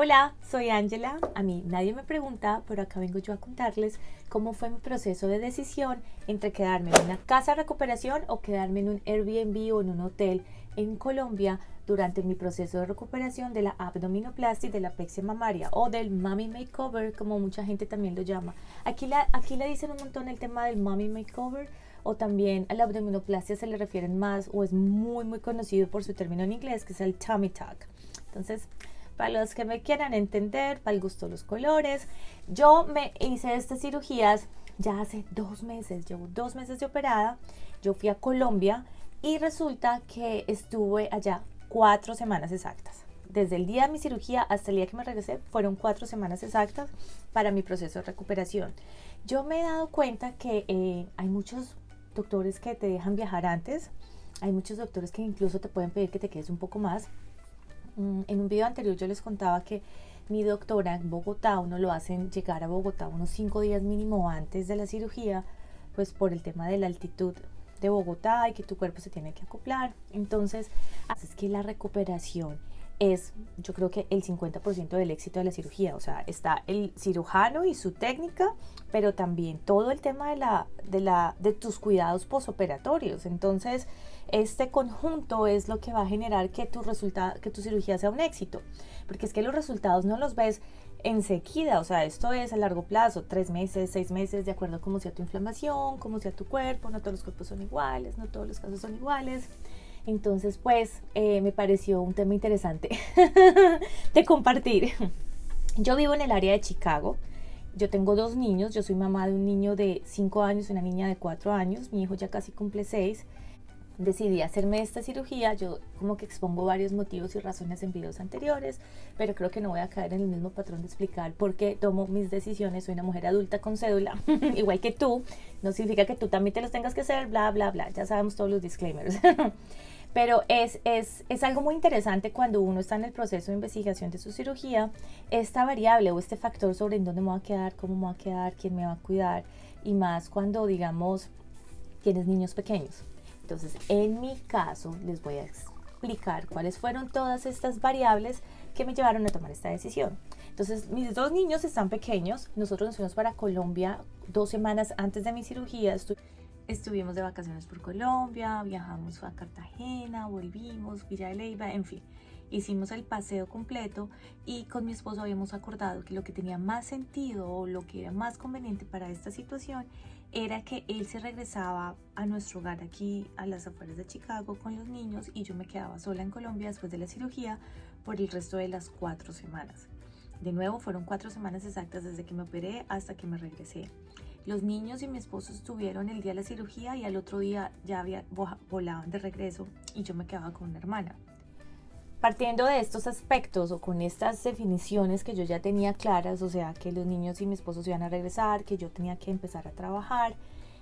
Hola, soy Ángela. A mí nadie me pregunta, pero acá vengo yo a contarles cómo fue mi proceso de decisión entre quedarme en una casa de recuperación o quedarme en un Airbnb o en un hotel en Colombia durante mi proceso de recuperación de la abdominoplastia y de la aplexia mamaria o del mommy makeover, como mucha gente también lo llama. Aquí le dicen un montón el tema del mommy makeover, o también a la abdominoplastia se le refieren más o es muy conocido por su término en inglés, que es el tummy tuck. Entonces, para los que me quieran entender, para el gusto de los colores, yo me hice estas cirugías ya hace 2 meses, llevo 2 meses de operada. Yo fui a Colombia y resulta que estuve allá 4 semanas exactas. Desde el día de mi cirugía hasta el día que me regresé fueron 4 semanas exactas para mi proceso de recuperación. Yo me he dado cuenta que hay muchos doctores que te dejan viajar antes, hay muchos doctores que incluso te pueden pedir que te quedes un poco más. En un video anterior yo les contaba que mi doctora en Bogotá, uno lo hacen llegar a Bogotá unos 5 días mínimo antes de la cirugía, pues por el tema de la altitud de Bogotá y que tu cuerpo se tiene que acoplar. Entonces, es que la recuperación es, yo creo que el 50% del éxito de la cirugía. O sea, está el cirujano y su técnica, pero también todo el tema de tus cuidados posoperatorios. Entonces, este conjunto es lo que va a generar que tu cirugía sea un éxito, porque es que los resultados no los ves enseguida. O sea, esto es a largo plazo, 3 meses, 6 meses, de acuerdo a cómo sea tu inflamación, cómo sea tu cuerpo. No todos los cuerpos son iguales, no todos los casos son iguales. Entonces, pues, me pareció un tema interesante de compartir. Yo vivo en el área de Chicago. Yo tengo 2 niños. Yo soy mamá de un niño de 5 años y una niña de 4 años. Mi hijo ya casi cumple 6. Decidí hacerme esta cirugía. Yo como que expongo varios motivos y razones en videos anteriores, pero creo que no voy a caer en el mismo patrón de explicar por qué tomo mis decisiones. Soy una mujer adulta con cédula, igual que tú. No significa que tú también te los tengas que hacer, bla, bla, bla. Ya sabemos todos los disclaimers. Pero es algo muy interesante cuando uno está en el proceso de investigación de su cirugía, esta variable o este factor sobre en dónde me voy a quedar, cómo me voy a quedar, quién me va a cuidar, y más cuando, digamos, tienes niños pequeños. Entonces, en mi caso, les voy a explicar cuáles fueron todas estas variables que me llevaron a tomar esta decisión. Entonces, mis 2 niños están pequeños. Nosotros nos fuimos para Colombia 2 semanas antes de mi cirugía. Estuvimos de vacaciones por Colombia, viajamos a Cartagena, volvimos, Villa de Leyva, en fin. Hicimos el paseo completo y con mi esposo habíamos acordado que lo que tenía más sentido o lo que era más conveniente para esta situación era que él se regresaba a nuestro hogar aquí a las afueras de Chicago con los niños y yo me quedaba sola en Colombia después de la cirugía por el resto de las 4 semanas. De nuevo, fueron 4 semanas exactas desde que me operé hasta que me regresé. Los niños y mi esposo estuvieron el día de la cirugía y al otro día ya volaban de regreso y yo me quedaba con una hermana. Partiendo de estos aspectos o con estas definiciones que yo ya tenía claras, o sea, que los niños y mi esposo se iban a regresar, que yo tenía que empezar a trabajar,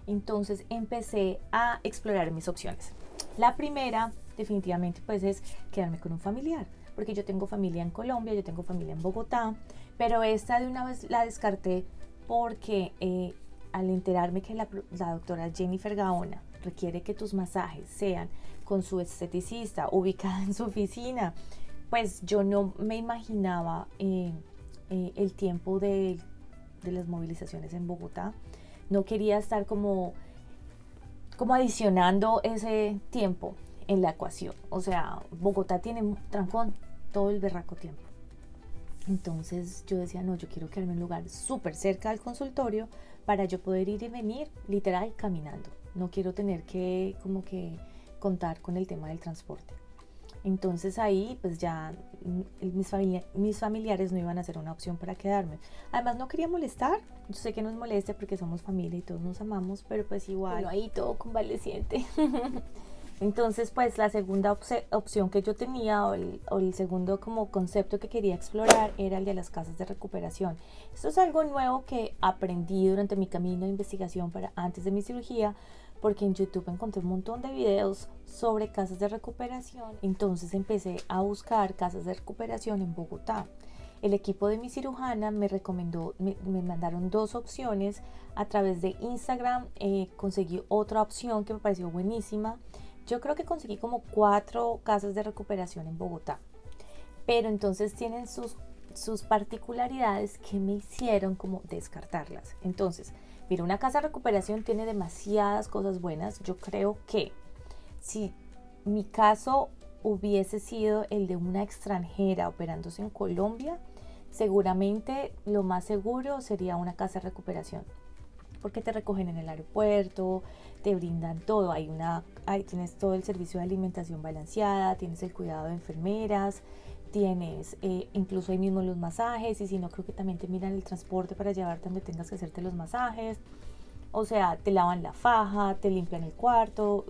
entonces empecé a explorar mis opciones. La primera, definitivamente, pues es quedarme con un familiar, porque yo tengo familia en Colombia, yo tengo familia en Bogotá, pero esta de una vez la descarté porque al enterarme que la doctora Jennifer Gaona requiere que tus masajes sean con su esteticista ubicada en su oficina, pues yo no me imaginaba el tiempo de las movilizaciones en Bogotá. No quería estar como adicionando ese tiempo en la ecuación. O sea, Bogotá tiene un trancón todo el berraco tiempo. Entonces yo decía, no, yo quiero quedarme en un lugar súper cerca del consultorio para yo poder ir y venir literal caminando. No quiero tener que como que contar con el tema del transporte. Entonces ahí pues ya mis familiares no iban a ser una opción para quedarme. Además no quería molestar. Yo sé que nos molesta porque somos familia y todos nos amamos, pero pues igual, bueno, ahí todo convaleciente. Entonces, pues la segunda opción que yo tenía o el segundo como concepto que quería explorar era el de las casas de recuperación. Esto es algo nuevo que aprendí durante mi camino de investigación para antes de mi cirugía, porque en YouTube encontré un montón de videos sobre casas de recuperación. Entonces empecé a buscar casas de recuperación en Bogotá. El equipo de mi cirujana me recomendó, me mandaron 2 opciones a través de Instagram. Conseguí otra opción que me pareció buenísima. Yo creo que conseguí como 4 casas de recuperación en Bogotá, pero entonces tienen sus sus particularidades que me hicieron como descartarlas. Entonces, mira, una casa de recuperación tiene demasiadas cosas buenas. Yo creo que si mi caso hubiese sido el de una extranjera operándose en Colombia, seguramente lo más seguro sería una casa de recuperación, porque te recogen en el aeropuerto, te brindan todo, tienes todo el servicio de alimentación balanceada, tienes el cuidado de enfermeras, tienes incluso ahí mismo los masajes, y si no, creo que también te miran el transporte para llevarte donde tengas que hacerte los masajes. O sea, te lavan la faja, te limpian el cuarto,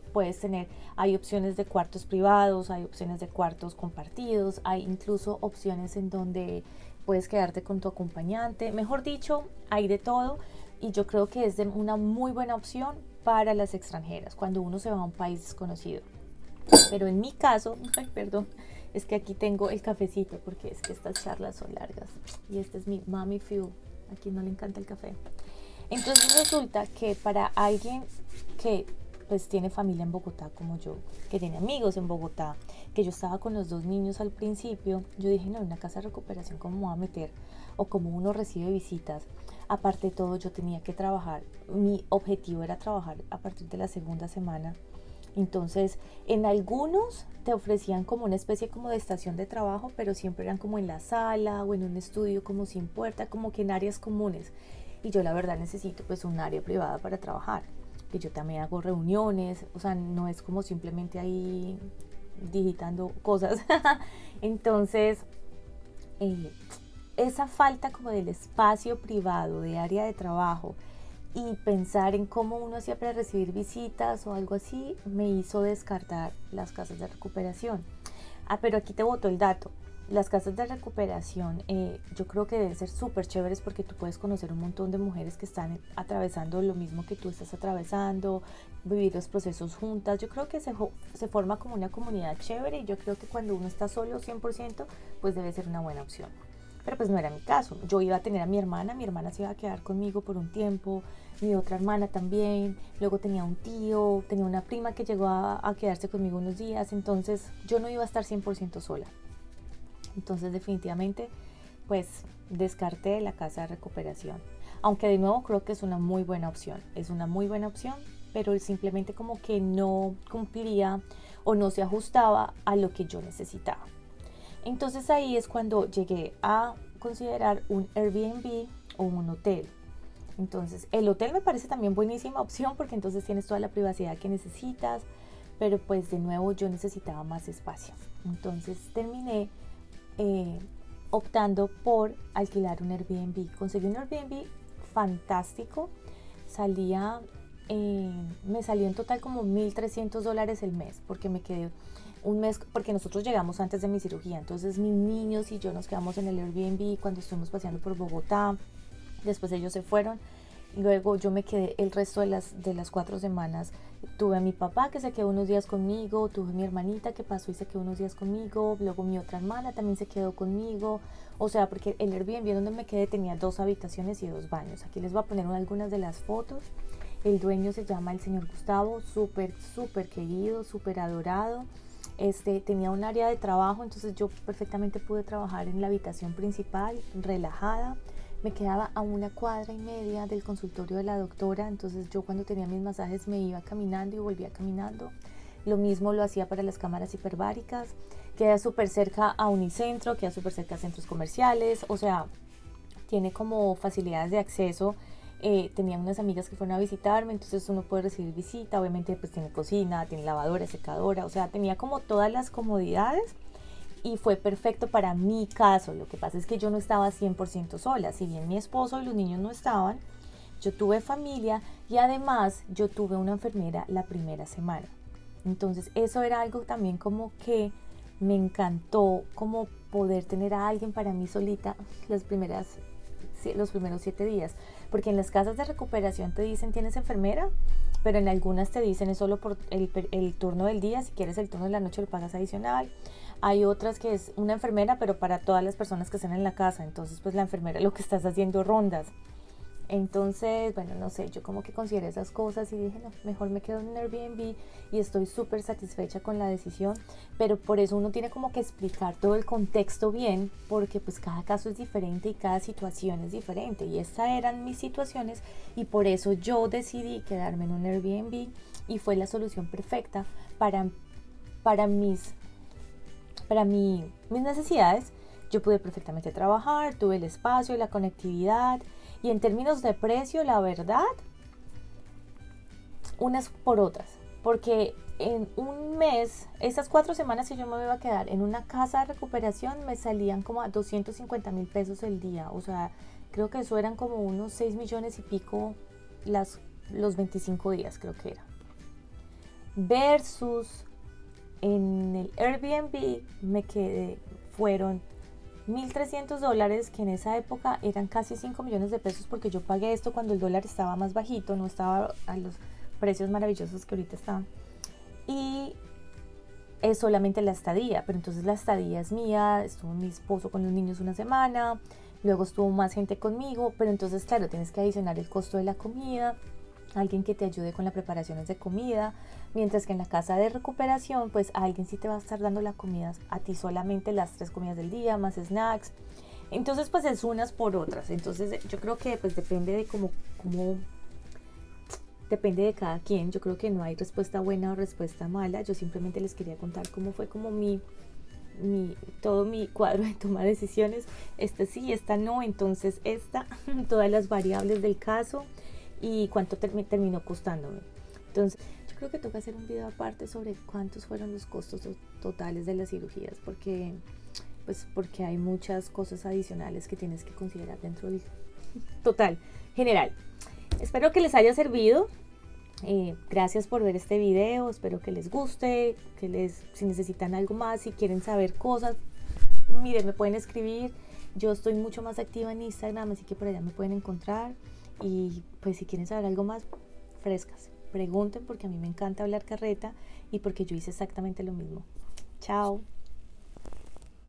hay opciones de cuartos privados, hay opciones de cuartos compartidos, hay incluso opciones en donde puedes quedarte con tu acompañante. Mejor dicho, hay de todo, y yo creo que es una muy buena opción para las extranjeras cuando uno se va a un país desconocido. Pero en mi caso, perdón, es que aquí tengo el cafecito porque es que estas charlas son largas, y este es mi Mommy Fuel. A quien no le encanta el café. Entonces resulta que para alguien que pues tiene familia en Bogotá como yo, que tiene amigos en Bogotá, que yo estaba con los 2 niños al principio, yo dije, no, en una casa de recuperación, ¿cómo me voy a meter? O como uno recibe visitas. Aparte de todo, yo tenía que trabajar, mi objetivo era trabajar a partir de la segunda semana. Entonces, en algunos te ofrecían como una especie como de estación de trabajo, pero siempre eran como en la sala o en un estudio como sin puerta, como que en áreas comunes. Y yo la verdad necesito pues un área privada para trabajar, que yo también hago reuniones, o sea, no es como simplemente ahí digitando cosas. Entonces, esa falta como del espacio privado, de área de trabajo, y pensar en cómo uno hacía para recibir visitas o algo así, me hizo descartar las casas de recuperación. Pero aquí te boto el dato. Las casas de recuperación yo creo que deben ser súper chéveres, porque tú puedes conocer un montón de mujeres que están atravesando lo mismo que tú estás atravesando, vivir los procesos juntas. Yo creo que se forma como una comunidad chévere, y yo creo que cuando uno está solo 100%, pues debe ser una buena opción. Pero pues no era mi caso. Yo iba a tener a mi hermana se iba a quedar conmigo por un tiempo, mi otra hermana también, luego tenía un tío, tenía una prima que llegó a quedarse conmigo unos días, entonces yo no iba a estar 100% sola. Entonces definitivamente pues descarté la casa de recuperación, aunque de nuevo creo que es una muy buena opción, pero simplemente como que no cumplía o no se ajustaba a lo que yo necesitaba. Entonces ahí es cuando llegué a considerar un Airbnb o un hotel. Entonces el hotel me parece también buenísima opción, porque entonces tienes toda la privacidad que necesitas, pero pues de nuevo yo necesitaba más espacio. Entonces terminé optando por alquilar un Airbnb. Conseguí un Airbnb fantástico, me salió en total como $1,300 el mes, porque me quedé un mes, porque nosotros llegamos antes de mi cirugía, entonces mis niños y yo nos quedamos en el Airbnb cuando estuvimos paseando por Bogotá. Después ellos se fueron, luego yo me quedé el resto de las 4 semanas. Tuve a mi papá que se quedó unos días conmigo, tuve a mi hermanita que pasó y se quedó unos días conmigo, luego mi otra hermana también se quedó conmigo. O sea, porque el Airbnb donde me quedé tenía 2 habitaciones y 2 baños. Aquí les voy a poner algunas de las fotos. El dueño se llama el señor Gustavo, súper querido, súper adorado. Tenía un área de trabajo, entonces yo perfectamente pude trabajar en la habitación principal, relajada. Me quedaba a 1,5 cuadras del consultorio de la doctora, entonces yo cuando tenía mis masajes me iba caminando y volvía caminando. Lo mismo lo hacía para las cámaras hiperbáricas. Queda súper cerca a Unicentro, queda súper cerca a centros comerciales, o sea, tiene como facilidades de acceso. Tenía unas amigas que fueron a visitarme, entonces uno puede recibir visita. Obviamente pues tiene cocina, tiene lavadora, secadora, o sea, tenía como todas las comodidades, y fue perfecto para mi caso. Lo que pasa es que yo no estaba 100% sola. Si bien mi esposo y los niños no estaban, yo tuve familia, y además yo tuve una enfermera la primera semana. Entonces eso era algo también como que me encantó, como poder tener a alguien para mí solita los primeros 7 días, porque en las casas de recuperación te dicen tienes enfermera, pero en algunas te dicen es solo por el turno del día. Si quieres el turno de la noche lo pagas adicional. Hay otras que es una enfermera pero para todas las personas que están en la casa, entonces pues la enfermera lo que estás haciendo rondas. Entonces, bueno, no sé, yo como que consideré esas cosas y dije, no, mejor me quedo en un Airbnb y estoy súper satisfecha con la decisión, pero por eso uno tiene como que explicar todo el contexto bien, porque pues cada caso es diferente y cada situación es diferente, y estas eran mis situaciones y por eso yo decidí quedarme en un Airbnb y fue la solución perfecta para mis necesidades. Yo pude perfectamente trabajar, tuve el espacio, la conectividad, y en términos de precio, la verdad, unas por otras. Porque en un mes, esas 4 semanas que yo me iba a quedar en una casa de recuperación, me salían como a 250,000 pesos el día. O sea, creo que eso eran como unos 6 millones y pico los 25 días, creo que era. Versus en el Airbnb fueron $1,300, que en esa época eran casi 5 millones de pesos, porque yo pagué esto cuando el dólar estaba más bajito, no estaba a los precios maravillosos que ahorita están. Y es solamente la estadía, pero entonces la estadía es mía, estuvo mi esposo con los niños una semana, luego estuvo más gente conmigo, pero entonces claro, tienes que adicionar el costo de la comida, alguien que te ayude con las preparaciones de comida, mientras que en la casa de recuperación pues alguien sí te va a estar dando la comida a ti, solamente las 3 comidas del día más snacks. Entonces pues es unas por otras. Entonces yo creo que pues depende de cómo depende de cada quien. Yo creo que no hay respuesta buena o respuesta mala. Yo simplemente les quería contar cómo fue como todo mi cuadro de toma de decisiones. Esta sí, esta no, entonces todas las variables del caso y cuánto terminó costándome. Entonces yo creo que toca hacer un video aparte sobre cuántos fueron los costos totales de las cirugías, porque hay muchas cosas adicionales que tienes que considerar dentro del total general. Espero que les haya servido. Gracias por ver este video, espero que les guste, si necesitan algo más, si quieren saber cosas, miren, me pueden escribir. Yo estoy mucho más activa en Instagram, así que por allá me pueden encontrar. Y pues si quieren saber algo más, frescas, pregunten, porque a mí me encanta hablar carreta y porque yo hice exactamente lo mismo. Chao.